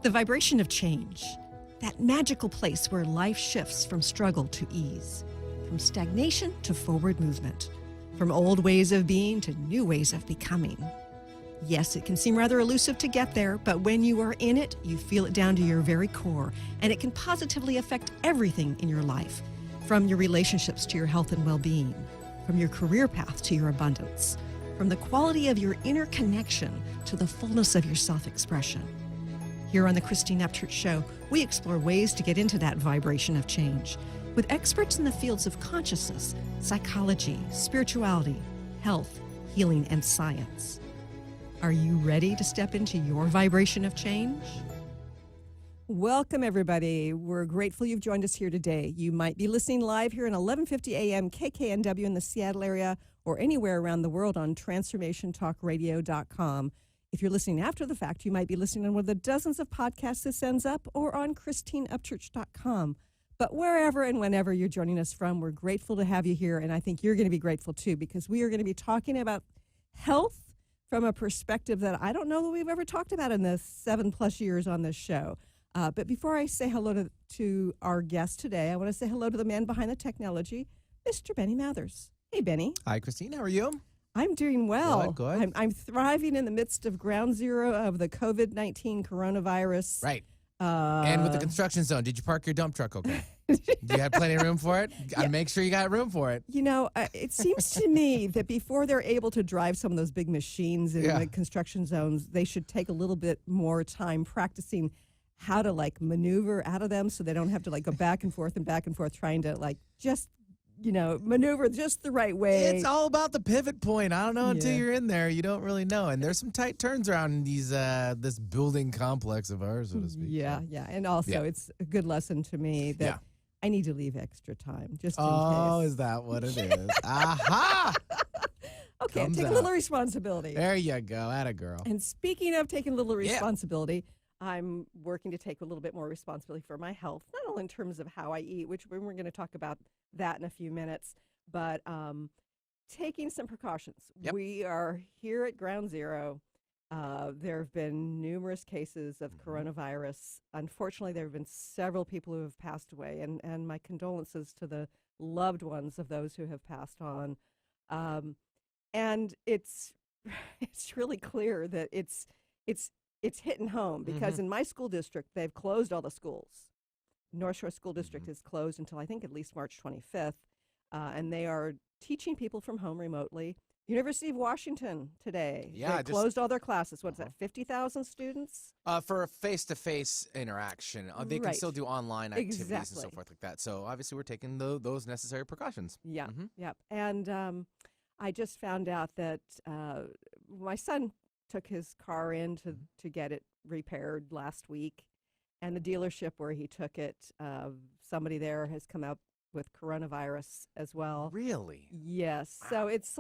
The vibration of change, that magical place where life shifts from struggle to ease, from stagnation to forward movement, from old ways of being to new ways of becoming. Yes, it can seem rather elusive to get there, but when you are in it, you feel it down to your very core, and it can positively affect everything in your life, from your relationships to your health and well-being, from your career path to your abundance, from the quality of your inner connection to the fullness of your self-expression. Here on the Christine Upchurch Show, we explore ways to get into that vibration of change with experts in the fields of consciousness, psychology, spirituality, health, healing, and science. Are you ready to step into your vibration of change? Welcome, everybody. We're grateful you've joined us here today. You might be listening live here at 1150 a.m. KKNW in the Seattle area or anywhere around the world on transformationtalkradio.com. If you're listening after the fact, you might be listening on one of the dozens of podcasts this sends up or on christineupchurch.com. But wherever and whenever you're joining us from, we're grateful to have you here, and I think you're going to be grateful too, because we are going to be talking about health from a perspective that I don't know that we've ever talked about in the 7+ years on this show. But before I say hello to our guest today, I want to say hello to the man behind the technology, Mr. Benny Mathers. Hey, Benny. Hi, Christine. How are you? I'm doing well. Good. I'm thriving in the midst of ground zero of the COVID-19 coronavirus. Right. And with the construction zone, did you park your dump truck okay? Do you have plenty of room for it? Gotta make sure you got room for it. You know, it seems to me that before they're able to drive some of those big machines in the construction zones, they should take a little bit more time practicing how to maneuver out of them so they don't have to go back and forth trying to just maneuver just the right way. It's all about the pivot point. I don't know until you're in there. You don't really know. And there's some tight turns around these this building complex of ours, so to speak. Yeah. And also, it's a good lesson to me that I need to leave extra time just in case. Oh, is that what it is? Aha! Okay, take a little responsibility. There you go. Atta girl. And speaking of taking a little responsibility, I'm working to take a little bit more responsibility for my health, not only in terms of how I eat, which we're going to talk about that in a few minutes, but taking some precautions. Yep. We are here at ground zero. There have been numerous cases of coronavirus. Unfortunately, there have been several people who have passed away, and my condolences to the loved ones of those who have passed on. And it's really clear that it's hitting home because in my school district, they've closed all the schools. North Shore School District is closed until I think at least March 25th, and they are teaching people from home remotely. University of Washington today, they closed all their classes. What is that, 50,000 students? For a face-to-face interaction. They can still do online activities and so forth like that. So obviously we're taking those necessary precautions. Yeah, And I just found out that my son took his car in to get it repaired last week. And the dealership where he took it, somebody there has come out with coronavirus as well. Really? Yes. Wow. So it's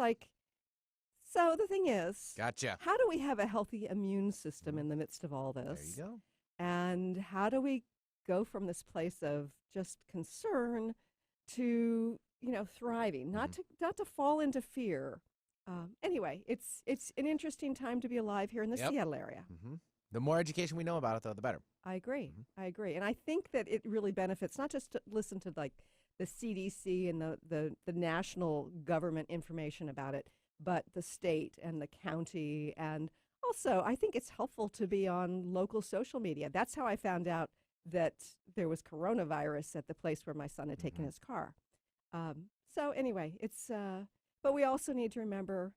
so the thing is, gotcha. How do we have a healthy immune system in the midst of all this? There you go. And how do we go from this place of just concern to, thriving, not to fall into fear? Anyway, it's an interesting time to be alive here in the Seattle area. The more education we know about it, though, the better. I agree. And I think that it really benefits not just to listen to the CDC and the national government information about it, but the state and the county. And also, I think it's helpful to be on local social media. That's how I found out that there was coronavirus at the place where my son had taken his car. So anyway, but we also need to remember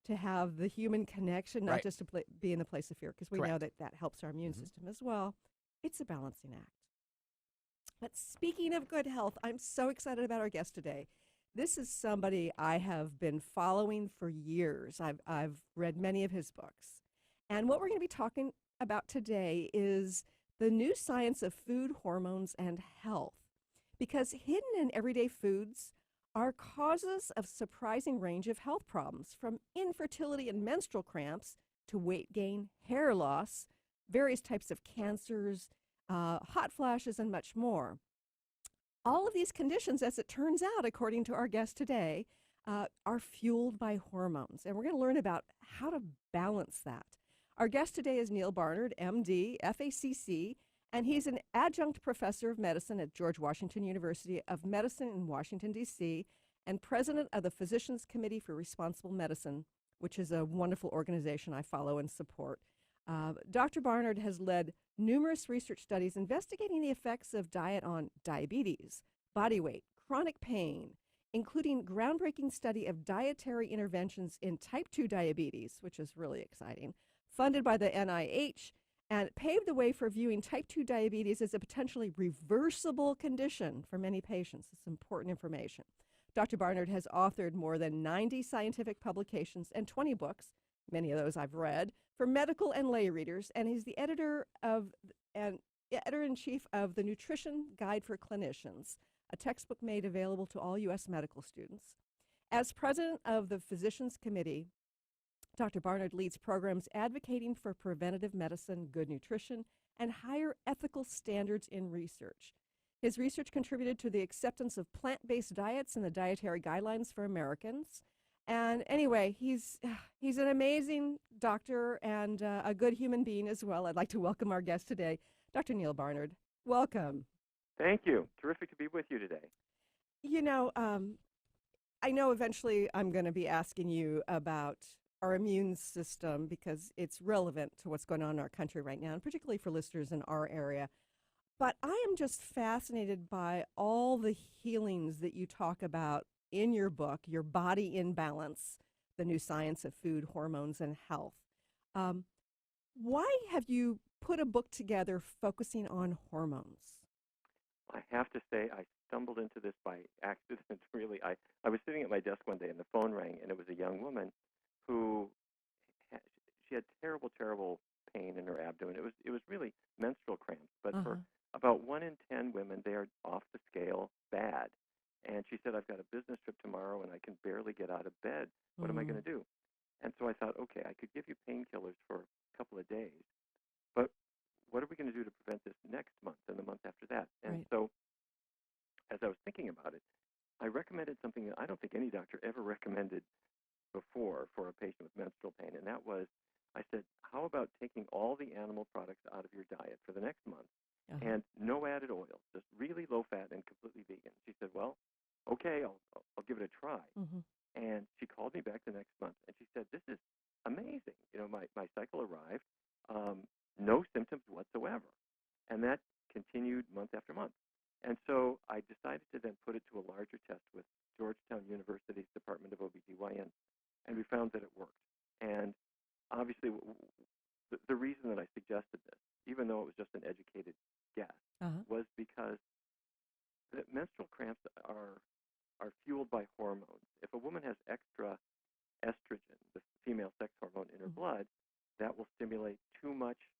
to have the human connection, not just to be in the place of fear, because we know that helps our immune system as well. It's a balancing act. But speaking of good health, I'm so excited about our guest today. This is somebody I have been following for years. I've read many of his books. And what we're going to be talking about today is the new science of food, hormones, and health. Because hidden in everyday foods are causes of surprising range of health problems, from infertility and menstrual cramps to weight gain, hair loss, various types of cancers, hot flashes, and much more. All of these conditions, as it turns out, according to our guest today, are fueled by hormones. And we're going to learn about how to balance that. Our guest today is Neal Barnard, MD, FACC, and he's an adjunct professor of medicine at George Washington University of Medicine in Washington, D.C., and president of the Physicians Committee for Responsible Medicine, which is a wonderful organization I follow and support. Dr. Barnard has led numerous research studies investigating the effects of diet on diabetes, body weight, chronic pain, including groundbreaking study of dietary interventions in type 2 diabetes, which is really exciting, funded by the NIH, and paved the way for viewing type 2 diabetes as a potentially reversible condition for many patients. It's important information. Dr. Barnard has authored more than 90 scientific publications and 20 books, many of those I've read, for medical and lay readers, and he's the editor-in-chief of the Nutrition Guide for Clinicians, a textbook made available to all U.S. medical students. As president of the Physicians Committee, Dr. Barnard leads programs advocating for preventative medicine, good nutrition, and higher ethical standards in research. His research contributed to the acceptance of plant-based diets in the dietary guidelines for Americans. And anyway, he's an amazing doctor and a good human being as well. I'd like to welcome our guest today, Dr. Neal Barnard. Welcome. Thank you. Terrific to be with you today. You know, I know eventually I'm going to be asking you about our immune system because it's relevant to what's going on in our country right now, and particularly for listeners in our area. But I am just fascinated by all the healings that you talk about in your book, Your Body in Balance, The New Science of Food, Hormones, and Health. Why have you put a book together focusing on hormones? I have to say I stumbled into this by accident, really. I was sitting at my desk one day and the phone rang, and it was a young woman who she had terrible, terrible pain in her abdomen. It was really menstrual cramps, but for about 1 in 10 women, they are off the scale bad. And she said, I've got a business trip tomorrow, and I can barely get out of bed. What am I going to do? And so I thought, okay, I could give you painkillers for a couple of days, but what are we going to do to prevent this next month and the month after that? And so as I was thinking about it, I recommended something that I don't think any doctor ever recommended before for a patient with menstrual pain, and that was, I said, how about taking all the animal products out of your diet for the next month and no added oils, just really low fat and completely vegan? She said, well, okay, I'll give it a try. And she called me back the next month, and she said, this is amazing. You know, my cycle arrived, no symptoms whatsoever. And that continued month after month. And so I decided to then put it to a larger test with Georgetown University's Department of OBGYN, and we found that it worked. And obviously, the reason that I suggested this, even though it was just an educated guess, was because the menstrual cramps are fueled by hormones. If a woman has extra estrogen, the female sex hormone in her blood, that will stimulate too much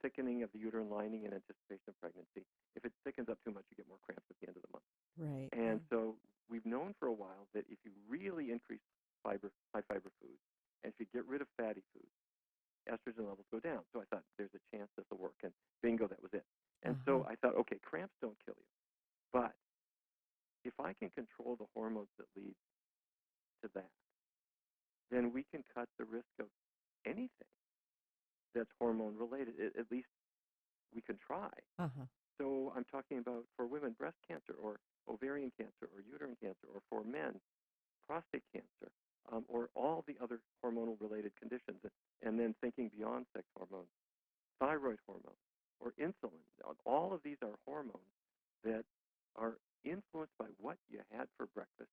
thickening of the uterine lining in anticipation of pregnancy. If it thickens up too much, you get more cramps at the end of the month. Right. And so we've known for a while that if you really increase high fiber foods, and if you get rid of fatty foods, estrogen levels go down. So I thought there's a chance this will work, and bingo, that was it. And so I thought, okay, cramps don't kill you, but if I can control the hormones that lead to that, then we can cut the risk of anything that's hormone related. At least we can try. So I'm talking about, for women, breast cancer or ovarian cancer or uterine cancer, or for men, prostate cancer, or all the other hormonal related conditions, and then thinking beyond sex hormones, thyroid hormone or insulin. All of these are hormones that are influenced by what you had for breakfast.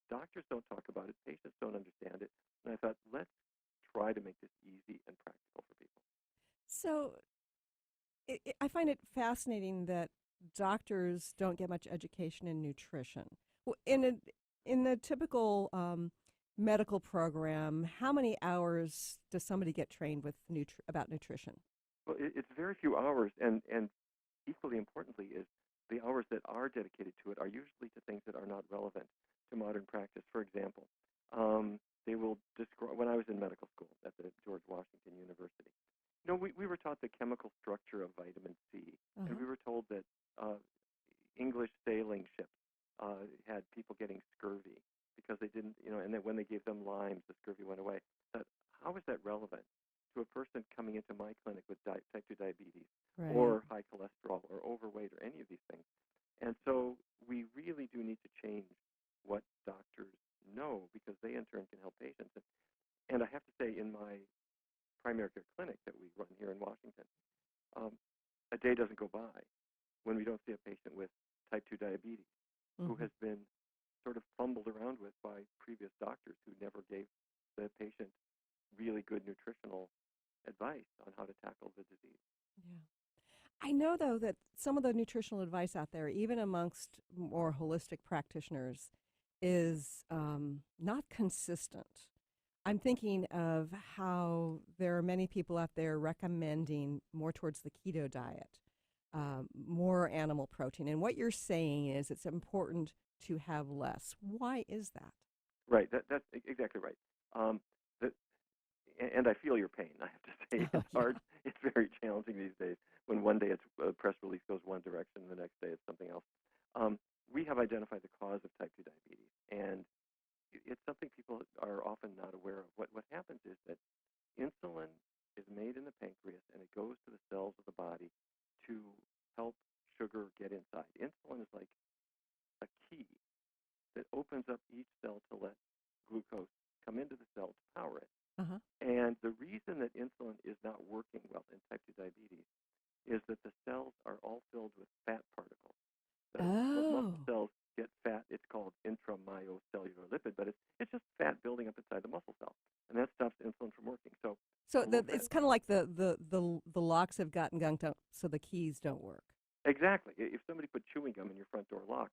Doctors don't talk about it. Patients don't understand it. And I thought, let's try to make this easy and practical for people. So I find it fascinating that doctors don't get much education in nutrition. In the typical medical program, how many hours does somebody get trained with about nutrition? Well, it's very few hours, and equally importantly is the hours that are dedicated to it are usually to things that are not relevant to modern practice. For example, they will describe, when I was in medical school at the George Washington University, you know, we were taught the chemical structure of vitamin C, and we were told that English sailing ships had people getting scurvy because they didn't, you know, and that when they gave them limes, the scurvy went away. But how is that relevant to a person coming into my clinic with type 2 diabetes Right. or high cholesterol or overweight or any of these things. And so we really do need to change what doctors know, because they in turn can help patients. And I have to say, in my primary care clinic that we run here in Washington, a day doesn't go by when we don't see a patient with type 2 diabetes who has been sort of fumbled around with by previous doctors who never gave the patient really good nutritional advice on how to tackle the disease. Yeah. I know, though, that some of the nutritional advice out there, even amongst more holistic practitioners, is not consistent. I'm thinking of how there are many people out there recommending more towards the keto diet, more animal protein. And what you're saying is it's important to have less. Why is that? Right. That's exactly right. The, and I feel your pain, I have to say. It's hard. It's very challenging these days when one day it's a press release goes one direction, the next day it's something else. We have identified the cause of type 2 diabetes, and it's something people are often not aware of. What happens is that insulin is made in the pancreas, and it goes to the cells of the body to help sugar get inside. Insulin is like a key that opens up each cell to let glucose come into the cell to power it. And the reason that insulin is not working well in type 2 diabetes is that the cells are all filled with fat particles. The muscle cells get fat. It's called intramyocellular lipid, but it's just fat building up inside the muscle cell, and that stops insulin from working. So it's kind of like the locks have gotten gunked up, so the keys don't work. Exactly. If somebody put chewing gum in your front door lock,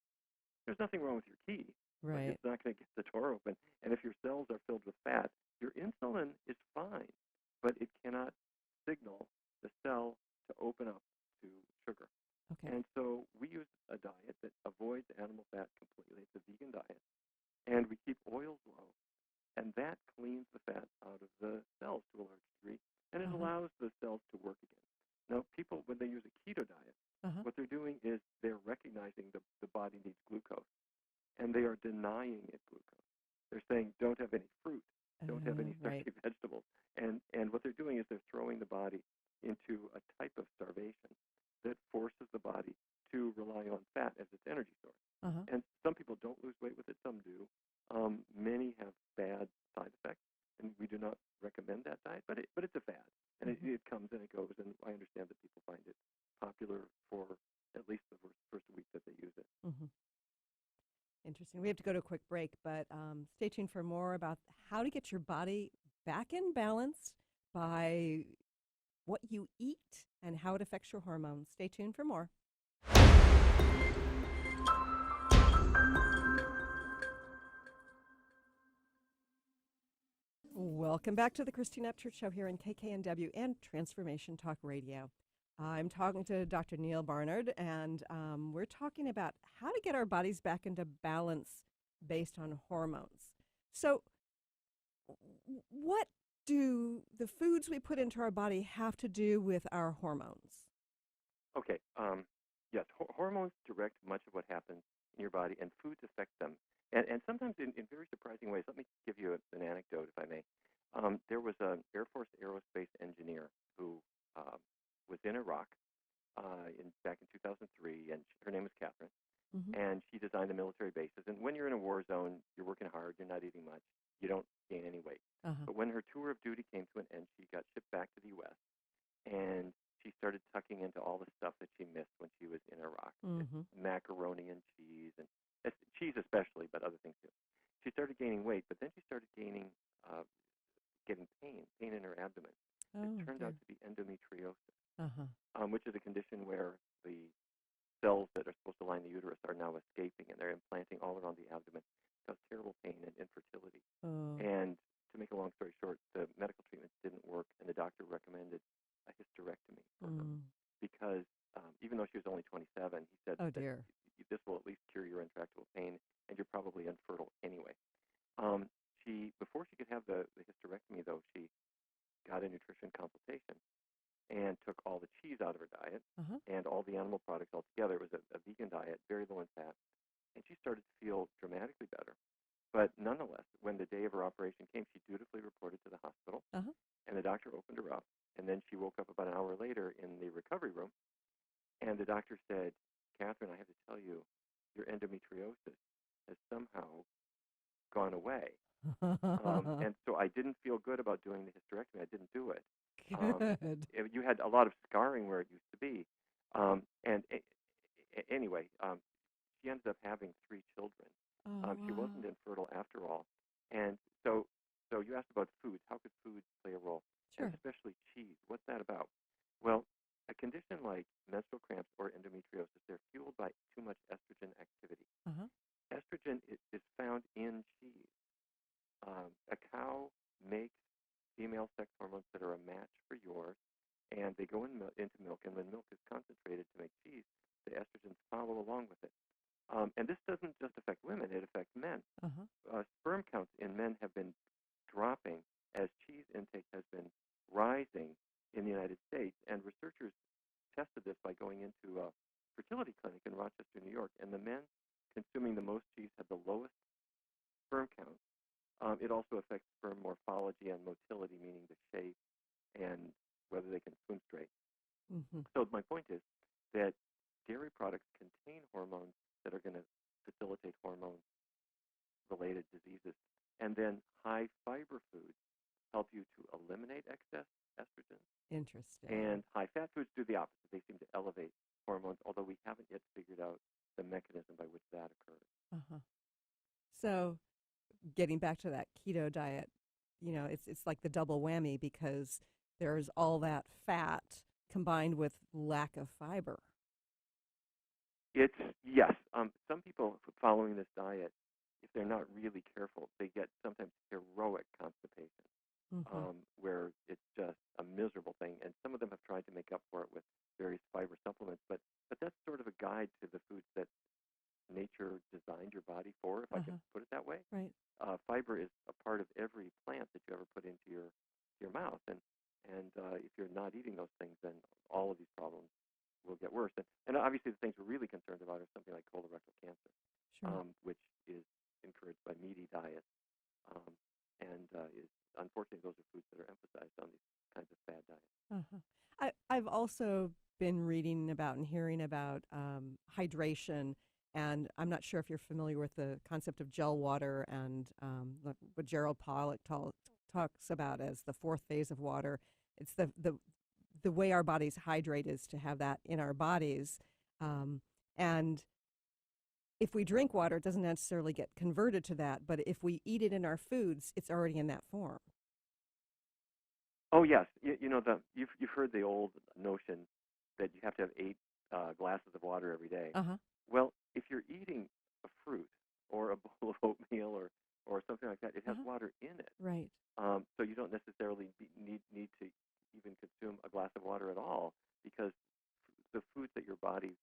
there's nothing wrong with your key. Right. It's not going to get the door open. And if your cells are filled with fat, your insulin is fine, but it cannot signal the cell to open up to sugar. Okay. And so we use a diet that avoids animal fat completely. It's a vegan diet. And we keep oils low. And that cleans the fat out of the cells to a large degree. And it allows the cells to work again. Now, people, when they use a keto diet, what they're doing is they're recognizing the body needs glucose. And they are denying it glucose. They're saying, don't have any fruit. Don't have any starchy vegetables. And what they're doing is they're throwing the body into a type of starvation that forces the body to rely on fat as its energy source. And some people don't lose weight with it, some do. Many have bad side effects, and we do not recommend that diet, but it's a fad, and it comes and it goes, and I understand that people find it popular for at least the first week that they use it. Interesting. We have to go to a quick break, but stay tuned for more about how to get your body back in balance by what you eat and how it affects your hormones. Stay tuned for more. Welcome back to the Christine Upchurch Show here in KKNW and Transformation Talk Radio. I'm talking to Dr. Neal Barnard, and we're talking about how to get our bodies back into balance based on hormones. So what do the foods we put into our body have to do with our hormones? Okay. Yes, hormones direct much of what happens in your body, and foods affect them. And sometimes in very surprising ways. Let me give you an anecdote, if I may. There was an Air Force aerospace engineer who was in Iraq back in 2003, and her name was Catherine. And she designed the military bases. And when you're in a war zone, you're working hard, you're not eating much, you don't gain any weight. But when her tour of duty came to an end, she got shipped back to the U.S., and she started tucking into all the stuff that she missed when she was in Iraq. Macaroni and cheese, and cheese especially, but other things too. She started gaining weight, but then she started getting pain in her abdomen. It turned out to be endometriosis, which is a condition where the cells that are supposed to line the uterus are now escaping, and they're implanting all around the abdomen. It causes terrible pain and infertility. And to make a long story short, the medical treatments didn't work, and the doctor recommended a hysterectomy for her because even though she was only 27, he said that this will at least cure your intractable pain, and you're probably infertile anyway. Before she could have the hysterectomy, though, she got a nutrition consultation and took all the cheese out of her diet and all the animal products altogether. It was a vegan diet, very low in fat, and she started to feel dramatically better. But nonetheless, when the day of her operation came, she dutifully reported to the hospital, and the doctor opened her up endometriosis has somehow gone away. And so I didn't feel good about doing the hysterectomy. I didn't do it. Good. You had a lot of scarring where it used to be. Anyway, she ended up having 3 children. Oh, She wow. wasn't infertile after all. And so you asked about foods. How could foods play a role? Sure. And especially cheese. What's that about? Well, a condition like menstrual cramps or endometriosis, they're fueled by too much estrogen activity. Uh-huh. Estrogen is found in cheese. A cow makes female sex hormones that are a match for yours, and they go into milk, and when milk is concentrated to make cheese, the estrogens follow along with it. And this doesn't just affect women, it affects men. Uh-huh. Sperm counts in men have been dropping as cheese intake has been rising in the United States, and researchers tested this by going into a fertility clinic in Rochester, New York, and the men consuming the most cheese had the lowest sperm count. It also affects sperm morphology and motility, meaning the shape and whether they can swim straight. Mm-hmm. So my point is that dairy products contain hormones that are going to facilitate hormone-related diseases. And then high-fiber foods help you to eliminate excess estrogen. Interesting. And high-fat foods do the opposite. They seem to elevate hormones, although we haven't yet figured out the mechanism by which that occurs. Uh-huh. So getting back to that keto diet, it's like the double whammy because there's all that fat combined with lack of fiber. Yes. Some people following this diet, if they're not really careful, they get sometimes heroic constipation, where it's just a miserable thing. And some of them have tried to make up for it with various fiber supplements, but that's sort of a guide to the foods that nature designed your body for, if I can put it that way. Right. Fiber is a part of every plant that you ever put into your mouth, and if you're not eating those things, then all of these problems will get worse. And obviously, the things we're really concerned about are something like colorectal cancer, Sure. which is encouraged by meaty diets, and is unfortunately those are foods that are emphasized on these kinds of fad diets. I've also been reading about and hearing about hydration, and I'm not sure if you're familiar with the concept of gel water and what Gerald Pollack talks about as the 4th phase of water. It's the way our bodies hydrate is to have that in our bodies, and if we drink water, it doesn't necessarily get converted to that, but if we eat it in our foods, it's already in that form. Oh yes, you've heard the old notion that you have to have 8 glasses of water every day. Uh-huh. Well, if you're eating a fruit or a bowl of oatmeal or something like that, it has water in it. Right. So you don't necessarily need to even consume a glass of water at all, because the foods that your body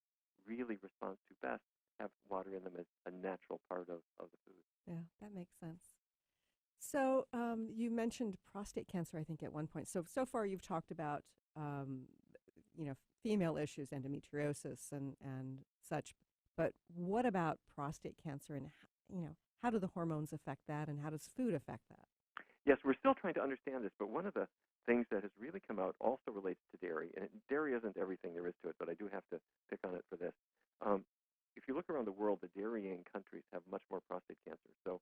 really responds to best have water in them as a natural part of the food. Yeah, that makes sense. So you mentioned prostate cancer, I think, at one point. So far you've talked about, female issues, endometriosis and such. But what about prostate cancer, and how do the hormones affect that, and how does food affect that? Yes, we're still trying to understand this, but one of the things that has really come out also relates to dairy, and dairy isn't everything there is to it, but I do have to pick on it for this. If you look around the world, the dairying countries have much more prostate cancer. So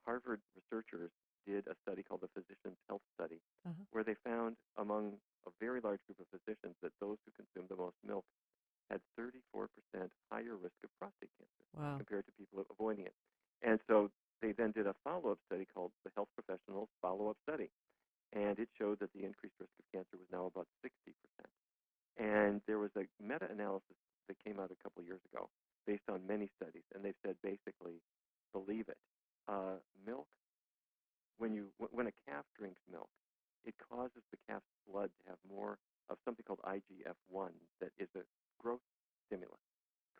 Harvard researchers did a study called the Physicians' Health Study, where they found among a very large group of physicians that those who consumed the most milk had 34% higher risk of prostate cancer compared to people avoiding it. And so they then did a follow-up study called the Health Professionals Follow-Up Study, and it showed that the increased risk of cancer was now about 60%. And there was a meta-analysis that came out a couple years ago based on many studies, and they said basically, believe it, milk, when a calf drinks milk, it causes the calf's blood to have more of something called IGF-1 that is a growth stimulant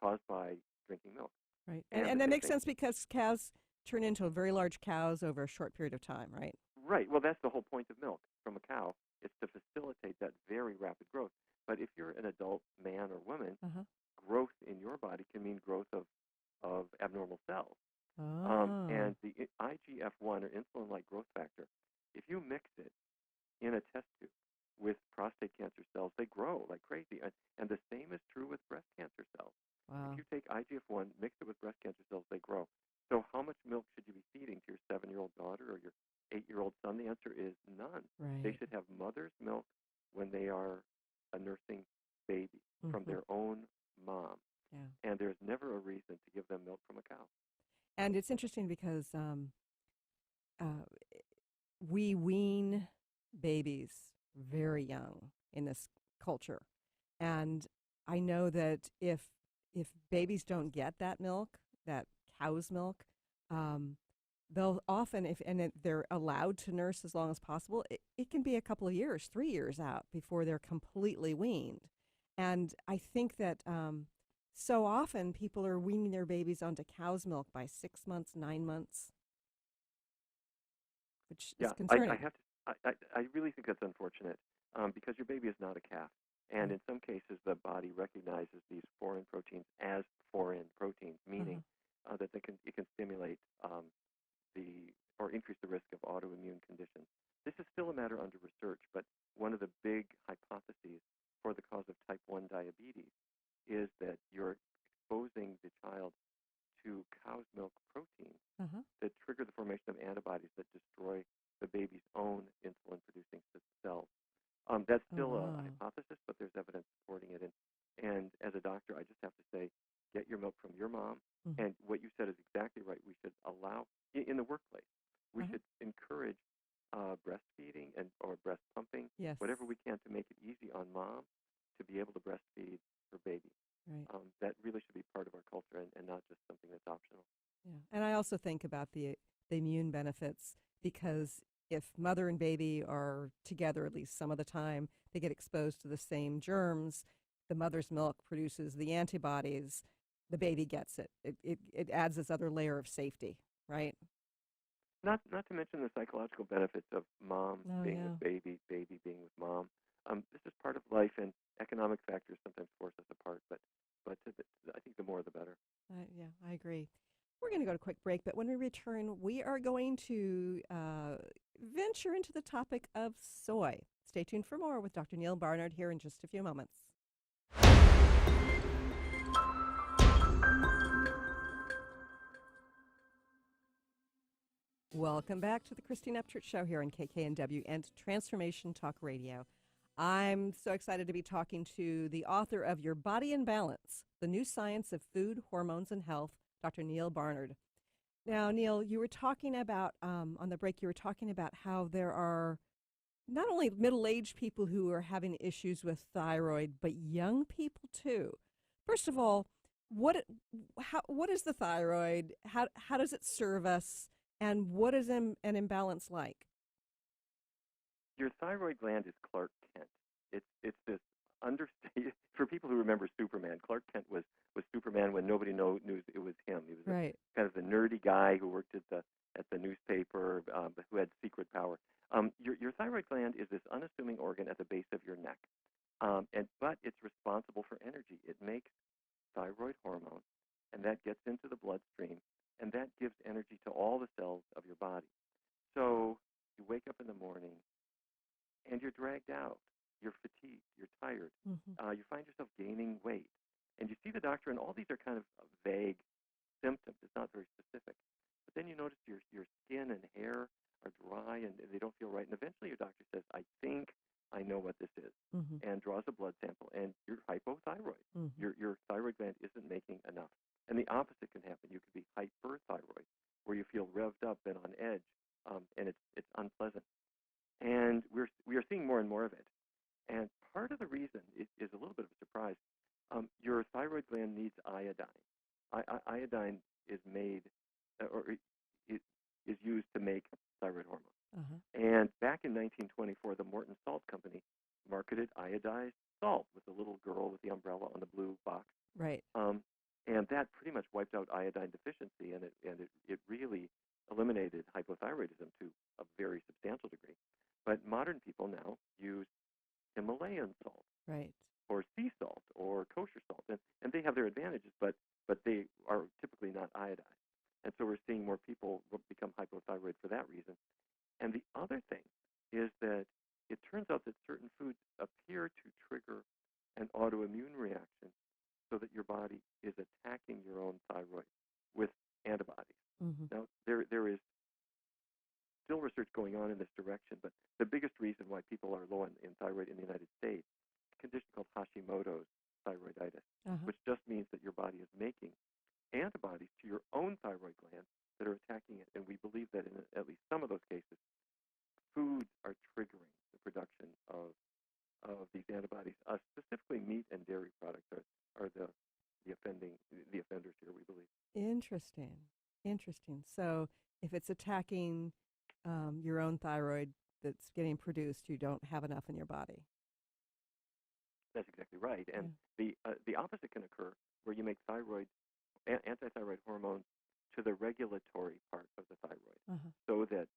caused by drinking milk. Right. And that makes sense because cows turn into very large cows over a short period of time, right? Right. Well, that's the whole point of milk from a cow. It's to facilitate that very rapid growth. But if you're an adult man or woman, growth in your body can mean growth of abnormal cells. And the IGF-1 or insulin-like growth factor, if you mix it in a test tube with prostate cancer cells, they grow like crazy. And the same is true with breast cancer cells. If Wow. you take IGF-1, mix it with breast cancer cells, they grow. So how much milk should you be feeding to your 7-year-old daughter or your 8-year-old son? The answer is none. They Right. should have mother's milk when they are a nursing baby from Mm-hmm. their own mom. Yeah. And there's never a reason to give them milk from a cow. And it's interesting because uh, we wean babies very young in this culture. And I know that if babies don't get that milk, that cow's milk, um, they'll often, they're allowed to nurse as long as possible, it can be a couple of years, 3 years out before they're completely weaned. And I think that so often people are weaning their babies onto cow's milk by 6 months, 9 months, which is Yeah, I concerning. have to. I really think that's unfortunate because your baby is not a calf, and Right. in some cases the body recognizes these foreign proteins as foreign proteins, Uh-huh. meaning that it can stimulate the or increase the risk of autoimmune conditions. This is still a matter under research, but one of the big hypotheses for the cause of type 1 diabetes is that you're exposing the child to cow's milk protein Uh-huh. that trigger the formation of antibodies that destroy the baby's own insulin-producing cells. That's Oh, still a wow. hypothesis, but there's evidence supporting it. And as a doctor, I just have to say, get your milk from your mom. Mm-hmm. And what you said is exactly right. We should allow, in the workplace, we Uh-huh. should encourage breastfeeding and or breast pumping, Yes. whatever we can to make it easy on mom to be able to breastfeed her baby. Right. That really should be part of our culture and not just something that's optional. Yeah. And I also think about the immune benefits because if mother and baby are together at least some of the time, they get exposed to the same germs. The mother's milk produces the antibodies. The baby gets it. It adds this other layer of safety, right? Not to mention the psychological benefits of mom Oh, being with yeah. baby, baby being with mom. This is part of life, and economic factors sometimes force us apart. I think the more the better. Yeah, I agree. We're going to go to a quick break, but when we return, we are going to venture into the topic of soy. Stay tuned for more with Dr. Neal Barnard here in just a few moments. Welcome back to the Christine Upchurch Show here on KKNW and Transformation Talk Radio. I'm so excited to be talking to the author of Your Body in Balance, The New Science of Food, Hormones, and Health, Dr. Neal Barnard. Now, Neal, you were talking about, on the break, you were talking about how there are not only middle-aged people who are having issues with thyroid, but young people too. First of all, what is the thyroid? How does it serve us? And what is an imbalance like? Your thyroid gland is Clark Kent. It's this understated for people who remember Superman. Clark Kent was Superman when nobody knew it was him. He was Right. kind of the nerdy guy who worked at the newspaper, but who had secret power. Your thyroid gland is this unassuming organ at the base of your neck, but it's responsible for energy. It makes thyroid hormone, and that gets into the bloodstream, and that gives energy to all the cells of your body. So you wake up in the morning, and you're dragged out. You're fatigued. You're tired. Mm-hmm. You find yourself gaining weight, and you see the doctor, and all these are kind of vague symptoms. It's not very specific. But then you notice your skin and hair are dry, and they don't feel right. And eventually your doctor says, I think I know what this is, Mm-hmm. and draws a blood sample, and you're hypothyroid. Mm-hmm. Your thyroid gland isn't making enough. And the opposite can happen. You could be hyperthyroid, where you feel revved up and on edge, and it's unpleasant. And we are seeing more and more of it. And part of the reason is a little bit of a surprise. Your thyroid gland needs iodine. Iodine is made, it is used to make thyroid hormone. Uh-huh. And back in 1924, the Morton Salt Company marketed iodized salt with the little girl with the umbrella on the blue box. Right. And that pretty much wiped out iodine deficiency, and it really eliminated hypothyroidism to a very substantial degree. But modern people now use Himalayan salt Right. or sea salt or kosher salt, and they have their advantages, but they are typically not iodized. And so we're seeing more people become hypothyroid for that reason. And the other thing is that it turns out that certain foods appear to trigger an autoimmune reaction so that your body is attacking your own thyroid with antibodies. Mm-hmm. Now, there is still research going on in this direction, but the biggest reason why people are low in thyroid in the United States is a condition called Hashimoto's thyroiditis, which just means that your body is making antibodies to your own thyroid gland that are attacking it. And we believe that in at least some of those cases, foods are triggering the production of these antibodies. Specifically, meat and dairy products are the offenders here, we believe. Interesting. So if it's attacking your own thyroid that's getting produced, you don't have enough in your body. That's exactly right. And the opposite can occur, where you make antithyroid hormones to the regulatory part of the thyroid, so that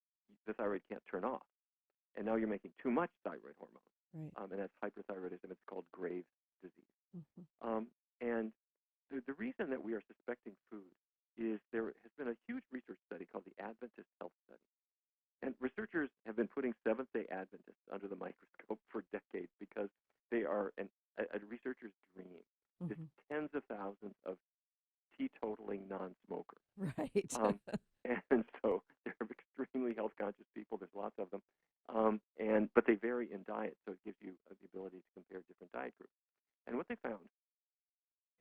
the thyroid can't turn off. And now you're making too much thyroid hormone. Right. And that's hyperthyroidism. It's called Graves' disease. Mm-hmm. And the reason that we are suspecting food is there has been a huge research study called the Adventist Health Study. And researchers have been putting Seventh-day Adventists under the microscope for decades because they are a researcher's dream. It's tens of thousands of teetotaling non-smokers. Right. And so they're extremely health-conscious people. There's lots of them. But they vary in diet, so it gives you the ability to compare different diet groups. And what they found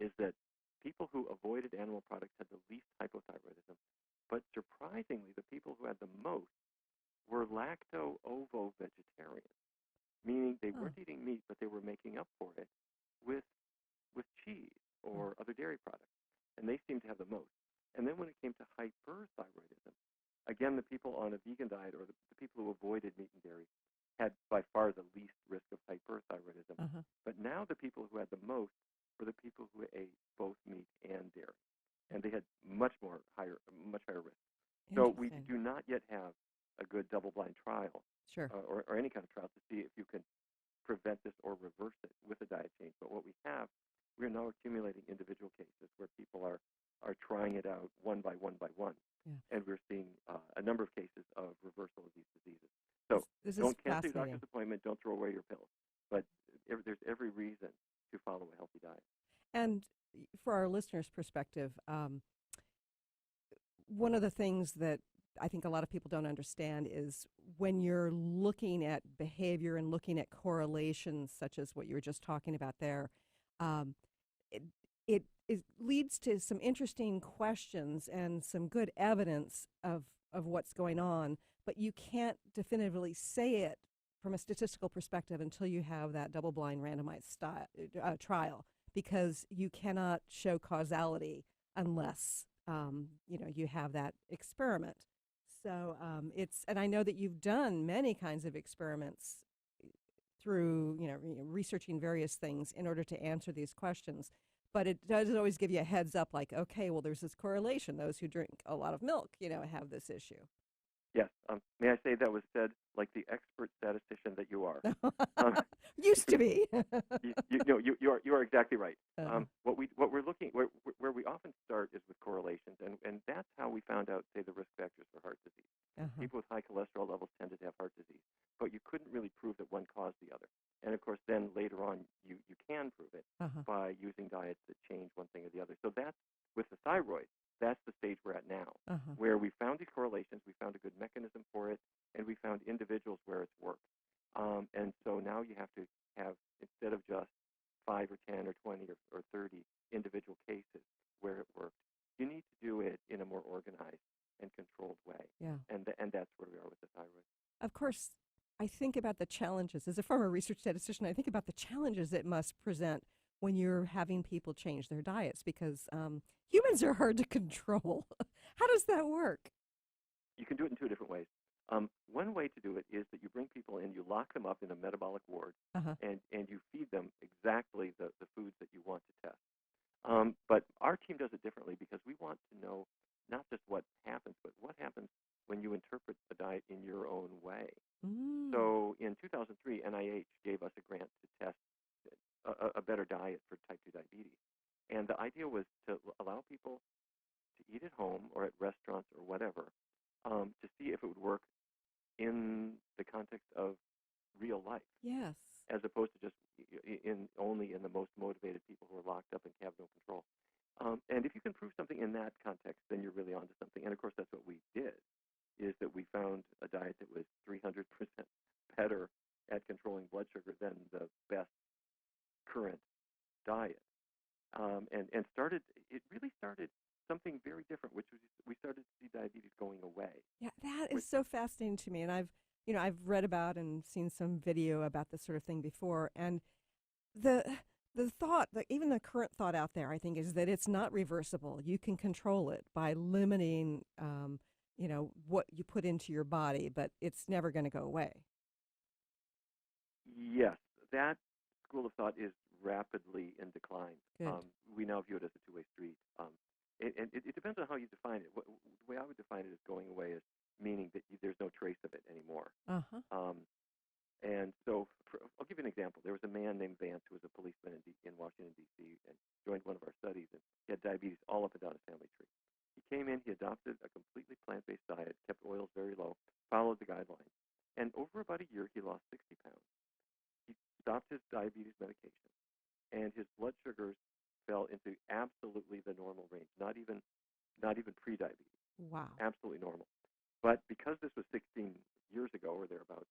is that people who avoided animal products had the least hypothyroidism, but surprisingly, the people who had the most were lacto-ovo-vegetarians, meaning they weren't eating meat, but they were making up for it with cheese or other dairy products, and they seemed to have the most. And then when it came to hyperthyroidism, again, the people on a vegan diet or the people who avoided meat and dairy had by far the least risk of hyperthyroidism. But now the people who had the most were the people who ate both meat and dairy, and they had much higher risk. So we do not yet have a good double-blind trial, or any kind of trial to see if you can prevent this or reverse it with a diet change. But what we have, we're now accumulating individual cases where people are trying it out one by one, and we're seeing a number of cases of reversal of these diseases. So don't cancel your doctor's appointment, don't throw away your pills, but there's every reason to follow a healthy diet. And for our listeners' perspective, one of the things that I think a lot of people don't understand is when you're looking at behavior and looking at correlations, such as what you were just talking about there, it leads to some interesting questions and some good evidence of what's going on, but you can't definitively say it from a statistical perspective until you have that double-blind randomized trial, because you cannot show causality unless you have that experiment. So and I know that you've done many kinds of experiments through researching various things in order to answer these questions. But it doesn't always give you a heads up, like, okay, well, there's this correlation. Those who drink a lot of milk, have this issue. Yes. May I say that was said like the expert statistician that you are. Used to be. you are exactly right. What we often start is with correlations, and that's how we found out, say, the risk factors for heart disease. People with high cholesterol levels tended to have heart disease, but you couldn't really prove that one caused the other. And of course, then later on, you can prove it by using diets that change one thing or the other. So that's with the thyroid. That's the stage we're at now, where we found these correlations, we found a good mechanism for it, and we found individuals where it's worked. And so now you have to have, instead of just 5 or 10 or 20 or 30 individual cases where it worked, you need to do it in a more organized and controlled way. Yeah. And that's where we are with the thyroid. Of course, I think about the challenges. As a former research statistician, I think about the challenges it must present when you're having people change their diets, because humans are hard to control. How does that work? You can do it in two different ways. One way to do it is that you bring people in, you lock them up in a metabolic ward, and you feed them exactly the foods that you want to test. But our team does it differently because we want to know not just what happens, but what happens when you interpret the diet in your own way. So in 2003, NIH gave us a grant to test a better diet for type 2 diabetes. And the idea was to allow people to eat at home or at restaurants or whatever, to see if it would work in the context of real life. Yes. As opposed to just only in the most motivated people who are locked up and have no and of course that's what we did, is that we found a diet that was 300% better at controlling blood sugar than the best current diet. And it really started something very different, which was we started to see diabetes going away. Yeah, that is so fascinating to me. And I've read about and seen some video about this sort of thing before. And the thought, even the current thought out there, I think, is that it's not reversible. You can control it by limiting, what you put into your body, but it's never going to go away. Yes, that school of thought is rapidly in decline. Good. We now view it as a two-way street. It depends on how you define it. The way I would define it as going away is meaning that there's no trace of it anymore. Uh-huh. And so I'll give you an example. There was a man named Vance who was a policeman in Washington, D.C., and joined one of our studies, and he had diabetes all up and down his family tree. He came in, he adopted a completely plant-based diet, kept oils very low, followed the guidelines, and over about a year, he lost 60 pounds. He stopped his diabetes medication, and his blood sugars fell into absolutely the normal range, not even pre-diabetes. Wow. Absolutely normal. But because this was 16 years ago or thereabouts,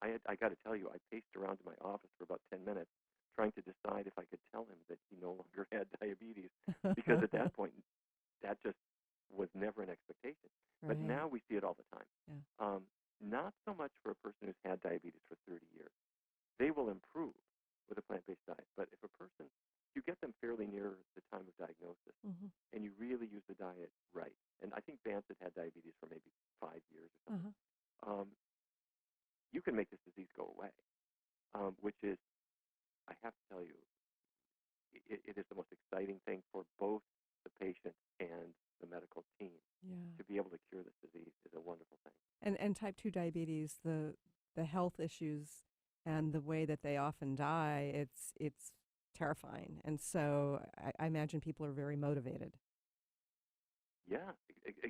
I got to tell you, I paced around in my office for about 10 minutes trying to decide if I could tell him that he no longer had diabetes, because at that point, that just was never an expectation. Right. But now we see it all the time. Yeah. Not so much for a person who's had diabetes for 30 years. They will improve with a plant-based diet. But if a person, you get them fairly near the time of diagnosis, Mm-hmm. and you really use the diet right. And I think Vance had diabetes for maybe 5 years or something. Uh-huh. You can make this disease go away, which is, I have to tell you, it is the most exciting thing for both the patient and the medical team. Yeah. To be able to cure this disease is a wonderful thing. And type 2 diabetes, the health issues and the way that they often die, it's terrifying. And so I imagine people are very motivated. Yeah,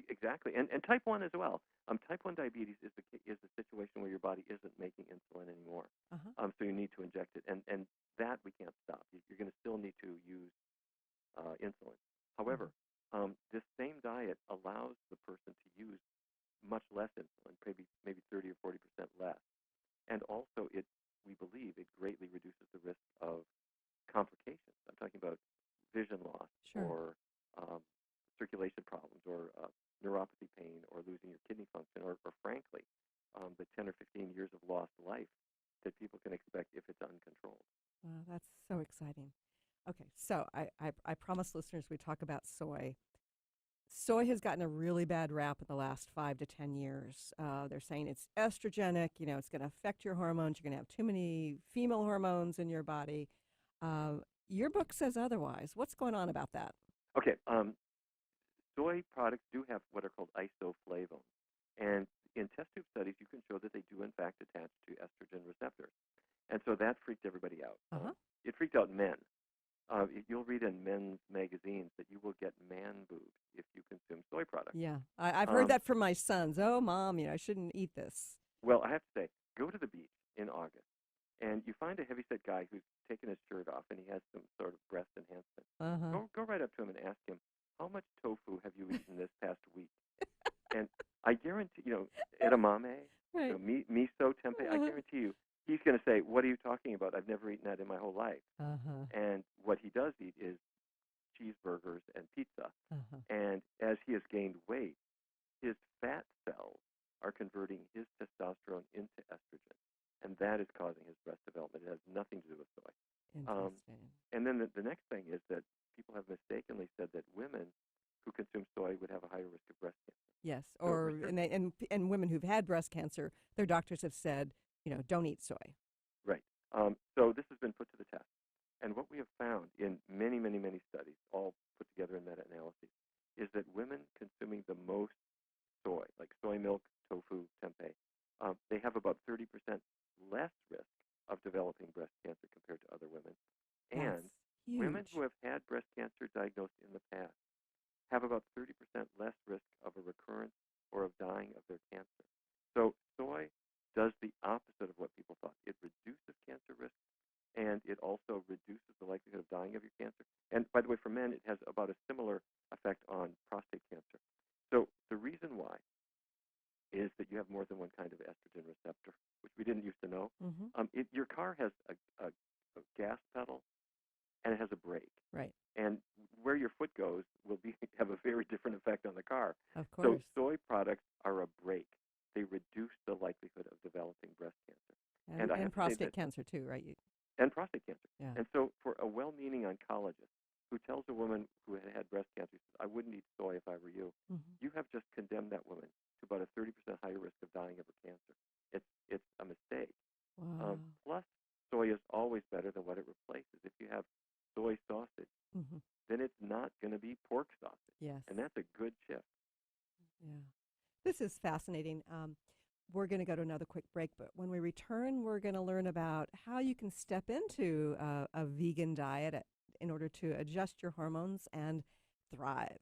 exactly. And type 1 as well. Type 1 diabetes is the situation where your body isn't making insulin anymore. Uh-huh. So you need to inject it. And that we can't stop. You're going to still need to use insulin. However, this same diet allows the person to use much less insulin, maybe 30 or 40% less. And also, we believe it greatly reduces the risk of complications. I'm talking about vision loss. Sure. Or circulation problems, or neuropathy pain, or losing your kidney function, or frankly, the 10 or 15 years of lost life that people can expect if it's uncontrolled. Wow, that's so exciting. Okay, so I promised listeners we'd talk about soy. Soy has gotten a really bad rap in the last 5 to 10 years. They're saying it's estrogenic, it's going to affect your hormones. You're going to have too many female hormones in your body. Your book says otherwise. What's going on about that? Okay, soy products do have what are called isoflavones. And in test tube studies, you can show that they do, in fact, attach to estrogen receptors. And so that freaked everybody out. Uh-huh. It freaked out men. You'll read in men's magazines that you will get man boobs if you consume soy products. Yeah, I've heard that from my sons. Oh, Mom, I shouldn't eat this. Well, I have to say, go to the beach in August, and you find a heavyset guy who's taken his shirt off, and he has some sort of breast enhancement. Uh-huh. Go right up to him and ask him, how much tofu have you eaten this past week? And I guarantee, edamame, Right. miso, tempeh, I guarantee you, he's going to say, what are you talking about? I've never eaten that in my whole life. Uh-huh. And what he does eat is cheeseburgers and pizza. Uh-huh. And as he has gained weight, his fat cells are converting his testosterone into estrogen. And that is causing his breast development. It has nothing to do with soy. Interesting. And then the next thing is that people have mistakenly said that women who consume soy would have a higher risk of breast cancer. Yes, So and women who've had breast cancer, their doctors have said, don't eat soy. Right. So this has been put to the test. And what we have found in many, many, many studies, all put together in meta-analyses, is that women consuming the most soy, like soy milk, tofu, tempeh, they have about 30% less risk of developing breast cancer compared to other women. And That's huge. women who have had breast cancer diagnosed in the past have about 30% less risk of a recurrence or of dying of their cancer. So soy does the opposite of what people thought. It reduces cancer risk, and it also reduces the likelihood of dying of your cancer. And by the way, for men, it has about a similar effect on prostate cancer. So the reason reason why is that you have more than one kind of estrogen receptor, which we didn't used to know. Your car has a gas pedal and it has a brake. Right. And where your foot goes will have a very different effect on the car. Of course. So soy products are a brake. They reduce the likelihood of developing breast cancer. And prostate cancer too, right? And prostate cancer. Yeah. And so for a well-meaning oncologist who tells a woman who had breast cancer, says, I wouldn't eat soy if I were you, you have just condemned that woman to about a 30% higher risk of dying of her cancer. It's a mistake. Wow. Plus, soy is always better than what it replaces. If you have soy sausage, then it's not going to be pork sausage. Yes. And that's a good shift. Yeah. This is fascinating. We're going to go to another quick break, but when we return, we're going to learn about how you can step into a vegan diet in order to adjust your hormones and thrive.